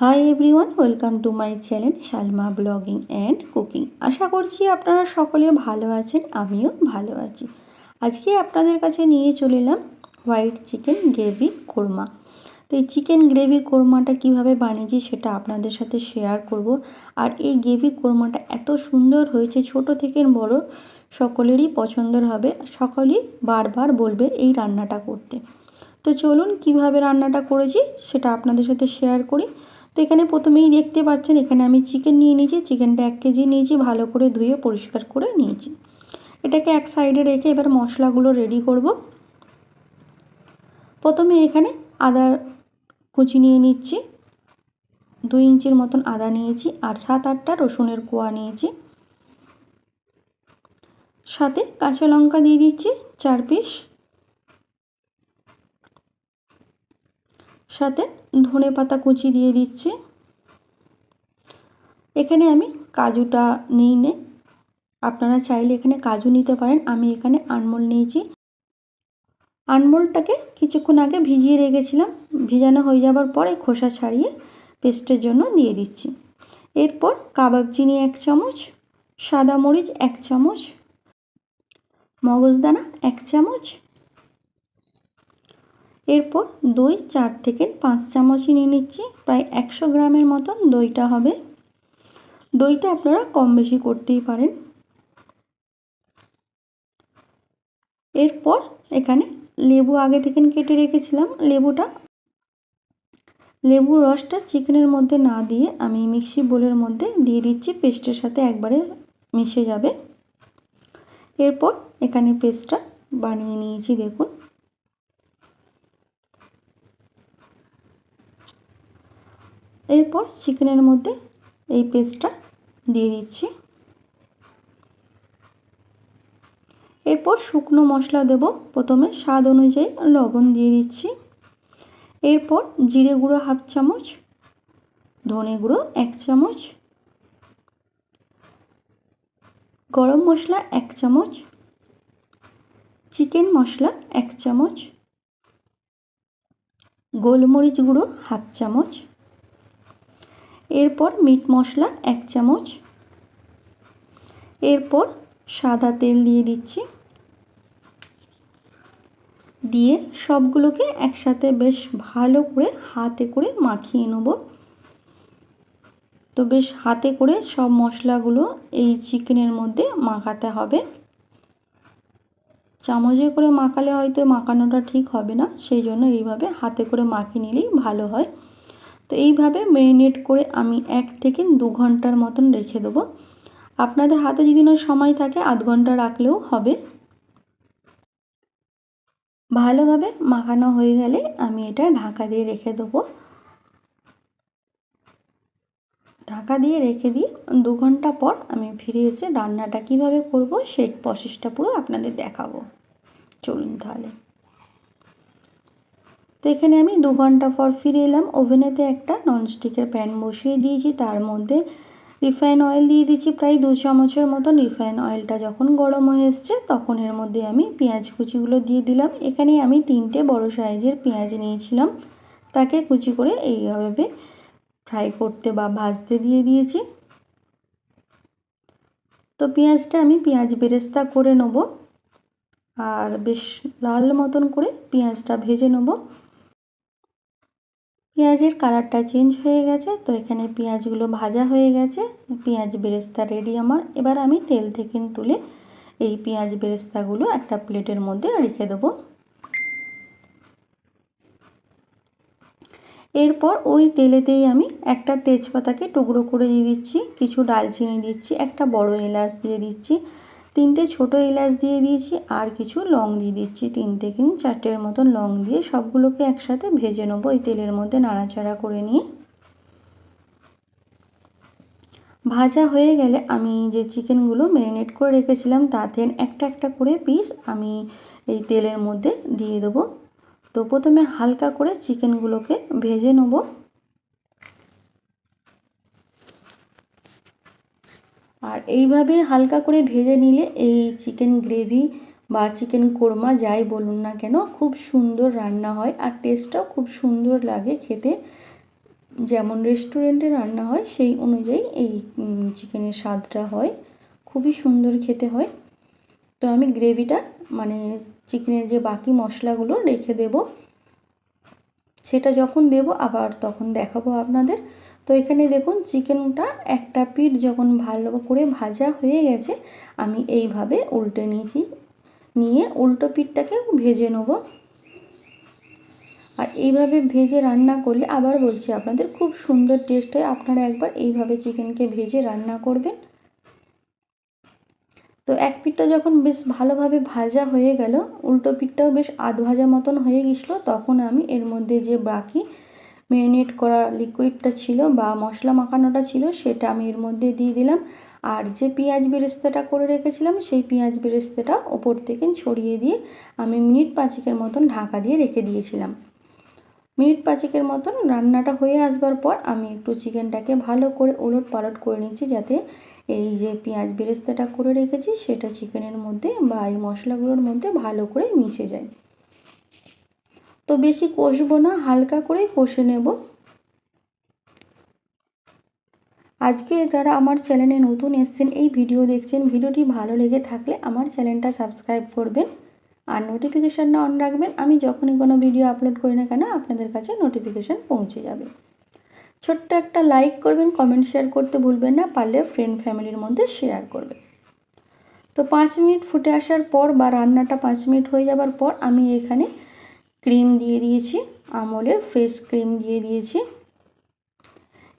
High everyone, welcome to my channel Shalma blogging and cooking. আশা করছি আপনারা সকলে ভালো আছেন, আমিও ভালো আছি। আজকে আপনাদের কাছে নিয়ে চলে এলাম হোয়াইট চিকেন গ্রেভি কোরমা। তো এই চিকেন গ্রেভি কোরমাটা কিভাবে বানিয়েছি সেটা আপনাদের সাথে শেয়ার করব। আর এই গ্রেভি কোরমাটা এত সুন্দর হয়েছে, ছোট থেকে বড় সকলেরই পছন্দের হবে, সকলেই বারবার বলবে এই রান্নাটা করতে। তো চলুন কিভাবে রান্নাটা করেছি সেটা আপনাদের সাথে শেয়ার করি। তো এখানে প্রথমেই দেখতে পাচ্ছেন, এখানে আমি চিকেন নিয়ে নিয়েছি। চিকেনটা 1 কেজি নিয়েছি, ভালো করে ধুয়ে পরিষ্কার করে নিয়েছি। এটাকে এক সাইডে রেখে এবার মশলাগুলো রেডি করব। প্রথমে এখানে আদা কুচি নিয়ে নিচ্ছি, 2 ইঞ্চির মতন আদা নিয়েছি, আর 7-8টা রসুনের কোয়া নিয়েছি। সাথে কাঁচা লঙ্কা দিয়ে দিচ্ছি 4 পিস, সাথে ধনে পাতা কুচি দিয়ে দিচ্ছি। এখানে আমি কাজুটা নিই নে, আপনারা চাইলে এখানে কাজু নিতে পারেন। আমি এখানে আমন্ড নিয়েছি। আমন্ডটাকে কিছুক্ষণ আগে ভিজিয়ে রেখেছিলাম, ভিজানো হয়ে যাবার পরে খোসা ছাড়িয়ে পেস্টের জন্য দিয়ে দিচ্ছি। এরপর কাবাব চিনি 1 চামচ, সাদা মরিচ 1 চামচ, মগজদানা 1 চামচ, এরপর দই 4 থেকে 5 চামচই নিয়ে নিচ্ছি। প্রায় 100 গ্রামের মতন দইটা হবে। দইটা আপনারা কম বেশি করতেই পারেন। এরপর এখানে লেবু আগে থেকে কেটে রেখেছিলাম। লেবুর রসটা চিকেনের মধ্যে না দিয়ে আমি মিক্সি বোলের মধ্যে দিয়ে দিচ্ছি, পেস্টের সাথে একবারে মিশে যাবে। এরপর এখানে পেস্টটা বানিয়ে নিয়েছি, দেখুন। এরপর চিকেনের মধ্যে এই পেস্টটা দিয়ে দিচ্ছি। এরপর শুকনো মশলা দেব। প্রথমে স্বাদ অনুযায়ী লবণ দিয়ে দিচ্ছি। এরপর জিরে গুঁড়ো 1/2 চামচ, ধনে গুঁড়ো 1 চামচ, গরম মশলা 1 চামচ, চিকেন মশলা 1 চামচ, গোলমরিচ গুঁড়ো 1/2 চামচ, এরপর মিট মশলা 1 চামচ, এরপর সাদা তেল দিয়ে দিচ্ছি। দিয়ে সবগুলোকে একসাথে বেশ ভালো করে হাতে করে মাখিয়ে নেব। তো বেশ হাতে করে সব মশলাগুলো এই চিকেনের মধ্যে মাখাতে হবে। চামচে করে মাখালে হয়তো মাখানোটা ঠিক হবে না, সেই জন্য এইভাবে হাতে করে মাখিয়ে নিলেই ভালো হয়। তো এইভাবে ম্যারিনেট করে আমি 1 থেকে 2 ঘন্টার মতন রেখে দেবো। আপনাদের হাতে যদি না সময় থাকে আধ ঘন্টা রাখলেও হবে। ভালোভাবে মাখানো হয়ে গেলে আমি এটা ঢাকা দিয়ে রেখে দেবো। ঢাকা দিয়ে রেখে দিয়ে 2 ঘন্টা পর আমি ফিরে এসে রান্নাটা কিভাবে করব সেই প্রসেসটা পুরো আপনাদের দেখাবো। চলুন তাহলে। তো এখানে আমি 2 ঘন্টা পর ফিরে এলাম। ওভেনেতে একটা ননস্টিকের প্যান বসিয়ে দিয়েছি, তার মধ্যে রিফাইন অয়েল দিয়ে দিচ্ছি প্রায় 2 চামচের মতন। রিফাইন অয়েলটা যখন গরম হয়ে এসছে তখন এর মধ্যে আমি পেঁয়াজ কুচিগুলো দিয়ে দিলাম। এখানে আমি 3টে বড় সাইজের পেঁয়াজ নিয়েছিলাম, তাকে কুচি করে এইভাবে ফ্রাই করতে বা ভাজতে দিয়ে দিয়েছি। তো পেঁয়াজটা আমি পেঁয়াজ বেরেস্তা করে নেব, আর বেশ লাল মতন করে পেঁয়াজটা ভেজে নেব। পেঁয়াজের কালারটা চেঞ্জ হয়ে গেছে, তো এখানে পেঁয়াজগুলো ভাজা হয়ে গেছে, পেঁয়াজ বেরেস্তা রেডি আমার। এবার আমি তেল থেকে তুলে এই পেঁয়াজ বেরেস্তাগুলো একটা প্লেটের মধ্যে রেখে দেবো। এরপর ওই তেলেতেই আমি একটা তেজপাতাকে টুকরো করে দিয়ে দিচ্ছি, কিছু ডালচিনি দিচ্ছি, একটা বড় এলাচ দিয়ে দিচ্ছি, 3টে ছোটো এলাচ দিয়ে দিয়েছি, আর কিছু লং দিয়ে দিচ্ছি, 3 থেকে 4টের মতন লং দিয়ে সবগুলোকে একসাথে ভেজে নেবো এই তেলের মধ্যে নাড়াচাড়া করে নিয়ে। ভাজা হয়ে গেলে আমি যে চিকেনগুলো ম্যারিনেট করে রেখেছিলাম তাতে একটা একটা করে পিস আমি এই তেলের মধ্যে দিয়ে দেবো। তো প্রথমে হালকা করে চিকেনগুলোকে ভেজে নেব। আর এইভাবে হালকা করে ভেজে নিলে এই চিকেন গ্রেভি বা চিকেন কোরমা যাই বলুন না কেন খুব সুন্দর রান্না হয়, আর টেস্টটাও খুব সুন্দর লাগে খেতে। যেমন রেস্টুরেন্টে রান্না হয় সেই অনুযায়ী এই চিকেনের স্বাদটা হয়, খুবই সুন্দর খেতে হয়। তো আমি গ্রেভিটা মানে চিকেনের যে বাকি মশলাগুলো রেখে দেব, সেটা যখন দেব আবার তখন দেখাবো আপনাদের। তো এখানে দেখুন চিকেনটা একটা পিঠ যখন ভালো করে ভাজা হয়ে গেছে, আমি এইভাবে উল্টে নিয়েছি, নিয়ে উল্টো পিঠটাকে ভেজে নেব। আর এইভাবে ভেজে রান্না করলে, আবার বলছি আপনাদের, খুব সুন্দর টেস্ট হয়। আপনারা একবার এইভাবে চিকেনকে ভেজে রান্না করবেন। তো এক পিঠটা যখন বেশ ভালোভাবে ভাজা হয়ে গেল, উল্টো পিঠটাও বেশ আধ ভাজা মতন হয়ে গেছিলো, তখন আমি এর মধ্যে যে বাকি ম্যারিনেট করা লিকুইডটা ছিল বা মশলা মাখানোটা ছিল সেটা আমি এর মধ্যে দিয়ে দিলাম। আর যে পেঁয়াজ বেরেস্তাটা করে রেখেছিলাম সেই পেঁয়াজ বেরেস্তাটা ওপর থেকে ছড়িয়ে দিয়ে আমি মিনিট 5 মতন ঢাকা দিয়ে রেখে দিয়েছিলাম। মিনিট 5 মতন রান্নাটা হয়ে আসবার পর আমি একটু চিকেনটাকে ভালো করে ওলট পালট করে নিচ্ছি, যাতে এই যে পেঁয়াজ বেরেস্তাটা করে রেখেছি সেটা চিকেনের মধ্যে বা এই মশলাগুলোর মধ্যে ভালো করে মিশে যায়। তো বেশি কষবো না, হালকা করেই কষে নেব। আজকে যারা আমার চ্যানেলে নতুন এসেছেন, এই ভিডিও দেখছেন, ভিডিওটি ভালো লেগে থাকলে আমার চ্যানেলটা সাবস্ক্রাইব করবেন আর নোটিফিকেশানটা অন রাখবেন। আমি যখনই কোনো ভিডিও আপলোড করি না কেন আপনাদের কাছে নোটিফিকেশান পৌঁছে যাবে। ছোট্ট একটা লাইক করবেন, কমেন্ট শেয়ার করতে ভুলবেন না, পারলে ফ্রেন্ড ফ্যামিলির মধ্যে শেয়ার করবেন। তো 5 মিনিট ফুটে আসার পর বা রান্নাটা 5 মিনিট হয়ে যাবার পর আমি এখানে ক্রিম দিয়ে দিয়েছি, আমুলের ফ্রেশ ক্রিম দিয়ে দিয়েছি।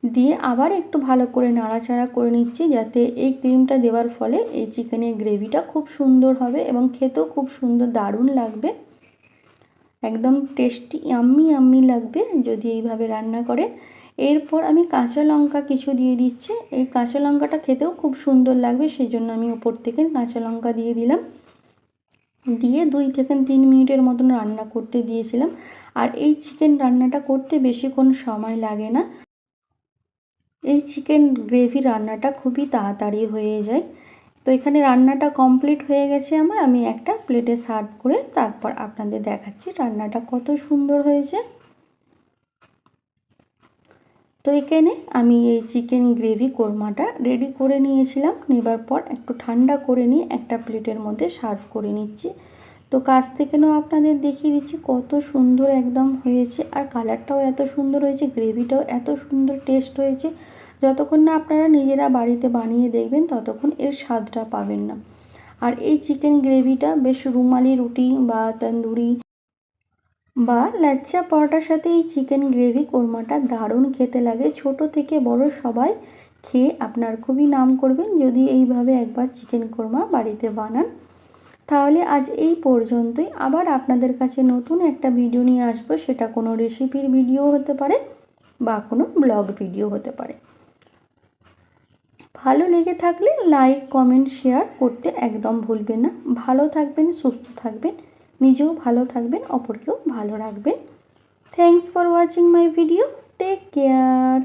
দিয়ে আবার একটু ভালো করে নাড়াচাড়া করে নিচ্ছি, যাতে এই ক্রিমটা দেওয়ার ফলে এই চিকেনের গ্রেভিটা খুব সুন্দর হবে এবং খেতেও খুব সুন্দর দারুণ লাগবে, একদম টেস্টি ইয়াম্মি লাগবে যদি এইভাবে রান্না করে। এরপর আমি কাঁচা লঙ্কা কিছু দিয়ে দিচ্ছি, এই কাঁচা লঙ্কাটা খেতেও খুব সুন্দর লাগবে, সেই জন্য আমি ওপর থেকে কাঁচা লঙ্কা দিয়ে দিলাম। দিয়ে 2 থেকে 3 মিনিটের মতন রান্না করতে দিয়েছিলাম। আর এই চিকেন রান্নাটা করতে বেশিক্ষণ সময় লাগে না, এই চিকেন গ্রেভি রান্নাটা খুবই তাড়াতাড়ি হয়ে যায়। তো এখানে রান্নাটা কমপ্লিট হয়ে গেছে আমার, আমি একটা প্লেটে সার্ভ করে তারপর আপনাদের দেখাচ্ছি রান্নাটা কত সুন্দর হয়েছে। তো এখানে আমি এই চিকেন গ্রেভি কোরমাটা রেডি করে নিয়েছিলাম, নেবার পর একটু ঠান্ডা করে নিয়ে একটা প্লেটের মধ্যে সার্ভ করে নিচ্ছি। তো কাছ থেকেও আপনাদের দেখিয়ে দিচ্ছি কত সুন্দর একদম হয়েছে, আর কালারটাও এত সুন্দর হয়েছে, গ্রেভিটাও এত সুন্দর টেস্ট হয়েছে। যতক্ষণ না আপনারা নিজেরা বাড়িতে বানিয়ে দেখবেন ততক্ষণ এর স্বাদটা পাবেন না। আর এই চিকেন গ্রেভিটা বেশ রুমালি রুটি বা তন্দুরি বা লাচ্চা পরোটার সাথে এই চিকেন গ্রেভি কোরমাটা দারুণ খেতে লাগে। ছোট থেকে বড় সবাই খেয়ে আপনার খুবই নাম করবেন যদি এইভাবে একবার চিকেন কোরমা বাড়িতে বানান। তাহলে আজ এই পর্যন্তই, আবার আপনাদের কাছে নতুন একটা ভিডিও নিয়ে আসবো, সেটা কোনো রেসিপির ভিডিও হতে পারে বা কোনো ব্লগ ভিডিও হতে পারে। ভালো লেগে থাকলে লাইক কমেন্ট শেয়ার করতে একদম ভুলবেন না। ভালো থাকবেন, সুস্থ থাকবেন, নিজেও ভালো থাকবেন, অপরকেও ভালো রাখবেন। Thanks for watching my video, take care.